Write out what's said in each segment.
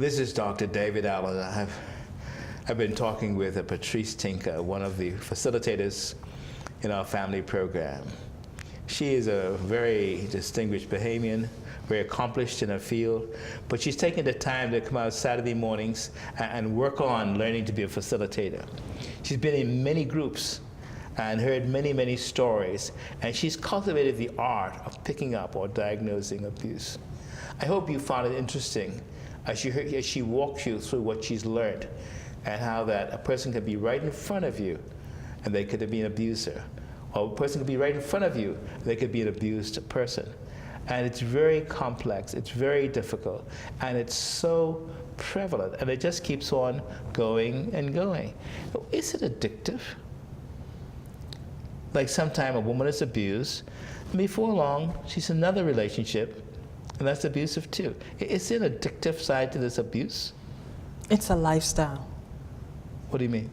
This is Dr. David Allen. I've been talking with Patrice Tinker, one of the facilitators in our family program. She is a very distinguished Bahamian, very accomplished in her field, but she's taken the time to come out Saturday mornings and work on learning to be a facilitator. She's been in many groups and heard many, many stories, and she's cultivated the art of picking up or diagnosing abuse. I hope you found it interesting as she walks you through what she's learned and how that a person could be right in front of you and they could be an abuser, or a person could be right in front of you and they could be an abused person. And it's very complex, it's very difficult, and it's so prevalent, and it just keeps on going and going. Is it addictive? Like sometime a woman is abused, and before long she's in another relationship, and that's abusive too. Is there an addictive side to this abuse? It's a lifestyle. What do you mean?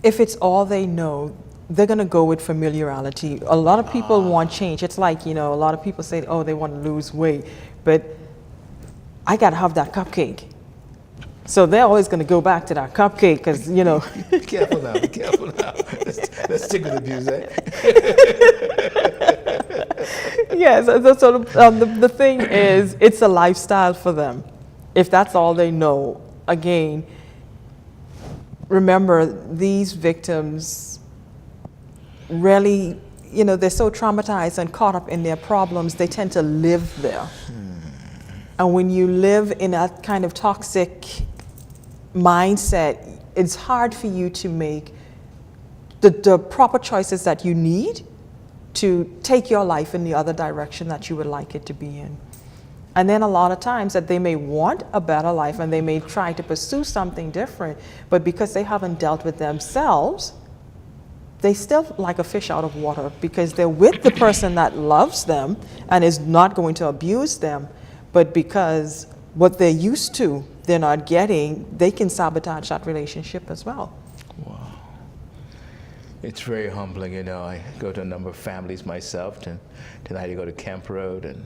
If it's all they know, they're going to go with familiarity. A lot of people want change. It's like, a lot of people say, oh, they want to lose weight, but I got to have that cupcake. So they're always going to go back to that cupcake because, Be careful now, be careful now. Let's stick with abuse, eh? Yes, so the thing is, it's a lifestyle for them. If that's all they know, again, remember, these victims really, they're so traumatized and caught up in their problems, they tend to live there. And when you live in that kind of toxic mindset, it's hard for you to make the proper choices that you need to take your life in the other direction that you would like it to be in. And then a lot of times that they may want a better life and they may try to pursue something different, but because they haven't dealt with themselves, they still like a fish out of water because they're with the person that loves them and is not going to abuse them, but because what they're used to, they're not getting, they can sabotage that relationship as well. Wow. It's very humbling, I go to a number of families myself, and tonight I go to Camp Road, and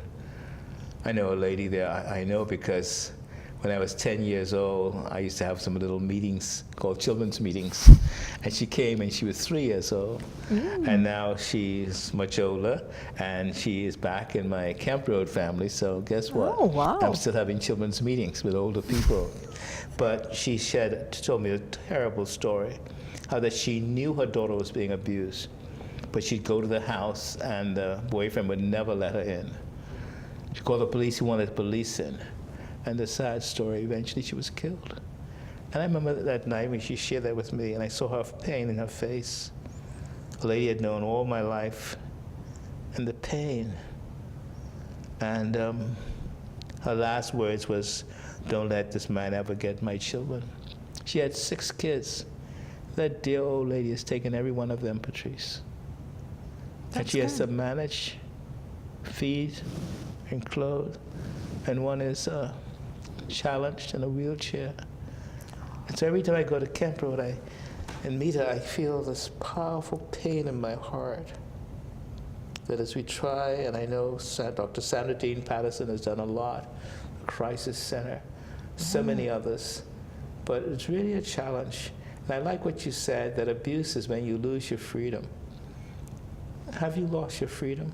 I know a lady there. I know because when I was 10 years old, I used to have some little meetings called children's meetings. And she came and she was 3 years old. And now she's much older and she is back in my Camp Road family. So guess what? Oh, wow. I'm still having children's meetings with older people. But she told me a terrible story, how that she knew her daughter was being abused, but she'd go to the house and the boyfriend would never let her in. She called the police, he wanted the police in. And the sad story, eventually she was killed. And I remember that night when she shared that with me and I saw her pain in her face. A lady I'd known all my life, and the pain. And her last words was, "Don't let this man ever get my children." She had 6 kids. That dear old lady has taken every one of them, Patrice. And she has to manage, feed, and clothe. And one is challenged in a wheelchair. And so every time I go to Camp Road and meet her, I feel this powerful pain in my heart. That as we try, and I know Dr. Sandra Dean Patterson has done a lot, the Crisis Center, so many others, but it's really a challenge. And I like what you said, that abuse is when you lose your freedom. Have you lost your freedom?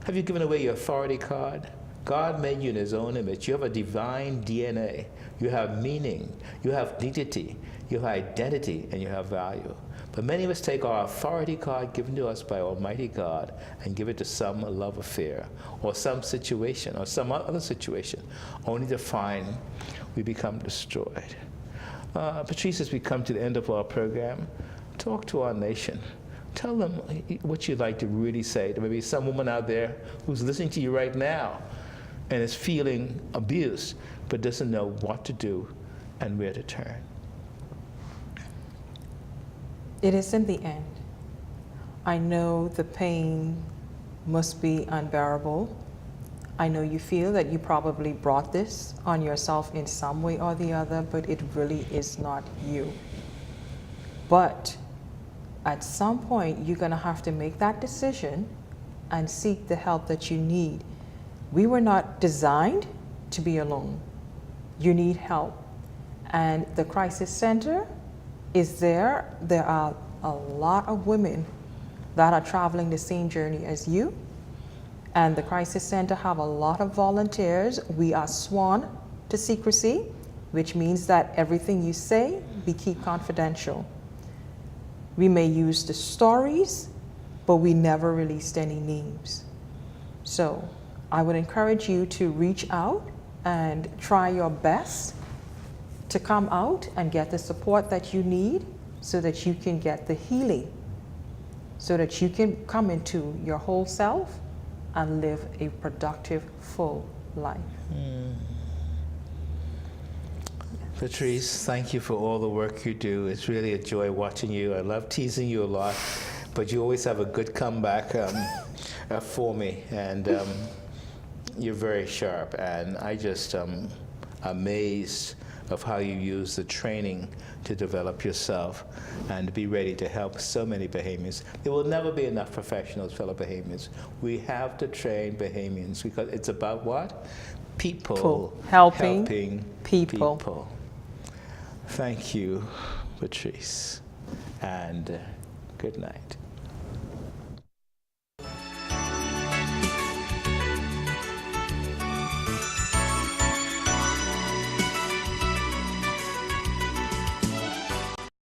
Have you given away your authority card? God made you in His own image. You have a divine DNA. You have meaning. You have dignity. You have identity, and you have value. But many of us take our authority card given to us by Almighty God and give it to some love affair or some situation or some other situation, only to find we become destroyed. Patrice, as we come to the end of our program, talk to our nation. Tell them what you'd like to really say to maybe some woman out there who's listening to you right now and is feeling abused but doesn't know what to do and where to turn. It is in the end. I know the pain must be unbearable. I know you feel that you probably brought this on yourself in some way or the other, but it really is not you. But at some point, you're going to have to make that decision and seek the help that you need. We were not designed to be alone. You need help. And the Crisis Center is there. There are a lot of women that are traveling the same journey as you. And the Crisis Center have a lot of volunteers. We are sworn to secrecy, which means that everything you say, we keep confidential. We may use the stories, but we never released any names. So I would encourage you to reach out and try your best to come out and get the support that you need so that you can get the healing, so that you can come into your whole self and live a productive, full life. Patrice, thank you for all the work you do. It's really a joy watching you. I love teasing you a lot, but you always have a good comeback for me, and you're very sharp, and I just amazed of how you use the training to develop yourself and be ready to help so many Bahamians. There will never be enough professionals, fellow Bahamians. We have to train Bahamians because it's about what? People. Helping people. Thank you, Patrice, and good night.